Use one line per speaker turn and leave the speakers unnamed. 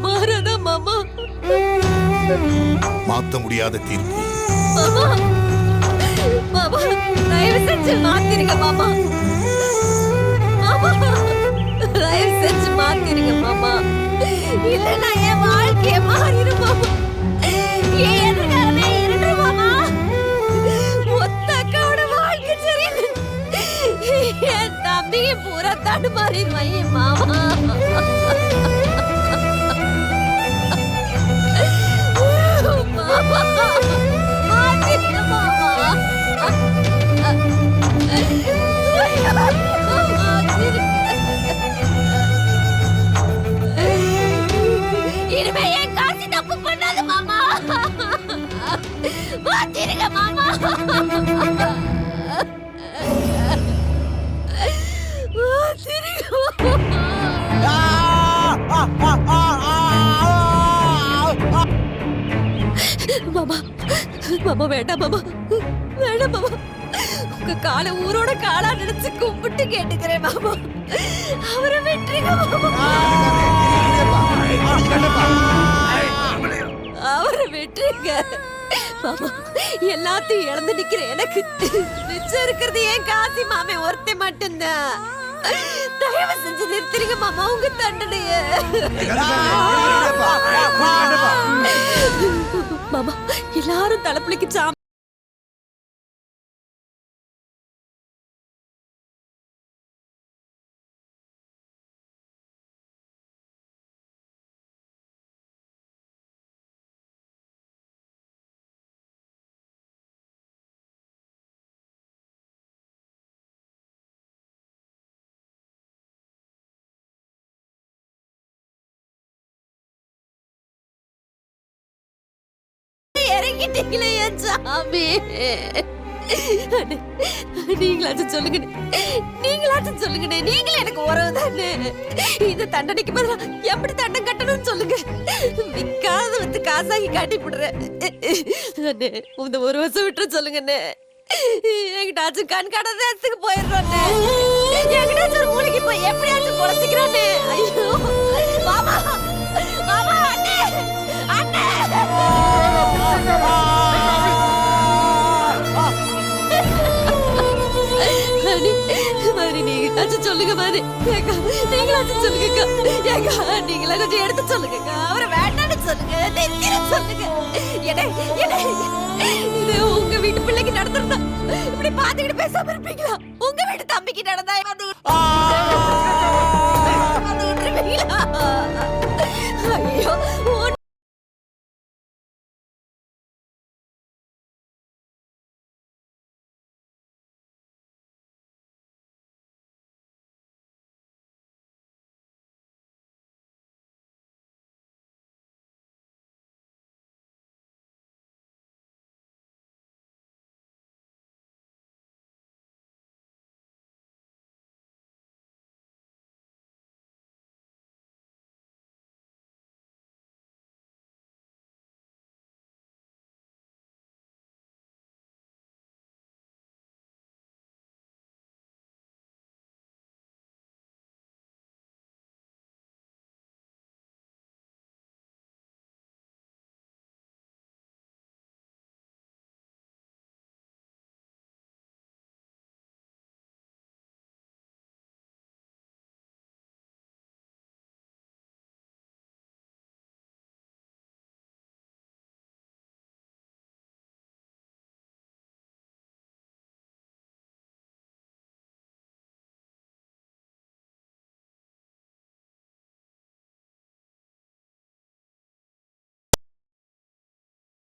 மாறாதா மாமா?
மாத்த முடியாத தீர்ப்பு.
மாமா மாமா தயவு செஞ்சு மாத்திருங்க மாமா. மாமா தயவு செஞ்சு மாத்திருங்க மாமா. இல்லைன்னா என் வாழ்க்கைய மாறிடும் மாமா. என் எதிர்காலமே இருந்துரும் மாமா. ஒத்த அக்காவோட வாழ்க்கை சரியில்லை. என் தம்பியை பூரா தடுமாறிடுவான் என் மாமா. மாமா மாத்திருங்க மாமா. இனிமே என் காசி தப்பு பண்ணாத மாமா. மாத்திருங்க மாமா. மாமா மாமா வேண்டாம் மாமா, வேண்டாம் மாமா. உங்க காலை ஊரோட காலா நினைச்சு கும்பிட்டு கேட்டுக்கிறேன் மாமா. அவரை வெட்டுறீங்க மாமா. அவரை வெட்டுறீங்க மாமா. எல்லாத்தையும் இழந்து நிக்கிற எனக்கு மிச்சம் இருக்கிறது ஏன் காசி மாமே ஒருத்தன் மட்டும்தான். தயவு செஞ்சு நிறுத்துறீங்க மாமா உங்க தண்டனைய. மாமா எல்லாரும் தலைப்புளிக்கு சாமி இறங்கிட்டீங்களே என் சாமி. நீங்களாச்சும் சொல்லுங்க, நீங்களாச்சும் சொல்லுங்க. நீங்களே எனக்கு உறவு தானே. இந்த தண்டனைக்கு பதிலா எப்படி தண்டம் கட்டணும்னு சொல்லுங்க. விக்காத வந்து காசாகி காட்டி போடுறேன். இந்த ஒரு வருஷம் விட்டு சொல்லுங்கண்ணே. எங்கிட்டாச்சும் கண் கடத்துக்கு போயிடுறோன்னு. எங்கிட்டாச்சும் ஒரு மூளைக்கு போய் எப்படியாச்சும் பொழைச்சிக்கிறானே. ஐயோ மாமா மாமா அண்ணே அண்ணே. நீங்களாச்சும் சொல்லுங்க மாதிரி. நீங்களாச்சும் சொல்லுங்க. நீங்களா கொஞ்சம் எடுத்து சொல்லுங்க. அவரை வேண்டான்னு சொல்லுங்க. சொல்லுங்க. இது உங்க வீட்டு பிள்ளைக்கு நடந்துருந்தா இப்படி பாத்துக்கிட்டு பேசாம இருப்பீங்களா? உங்க வீட்டு தம்பிக்கு நடந்தா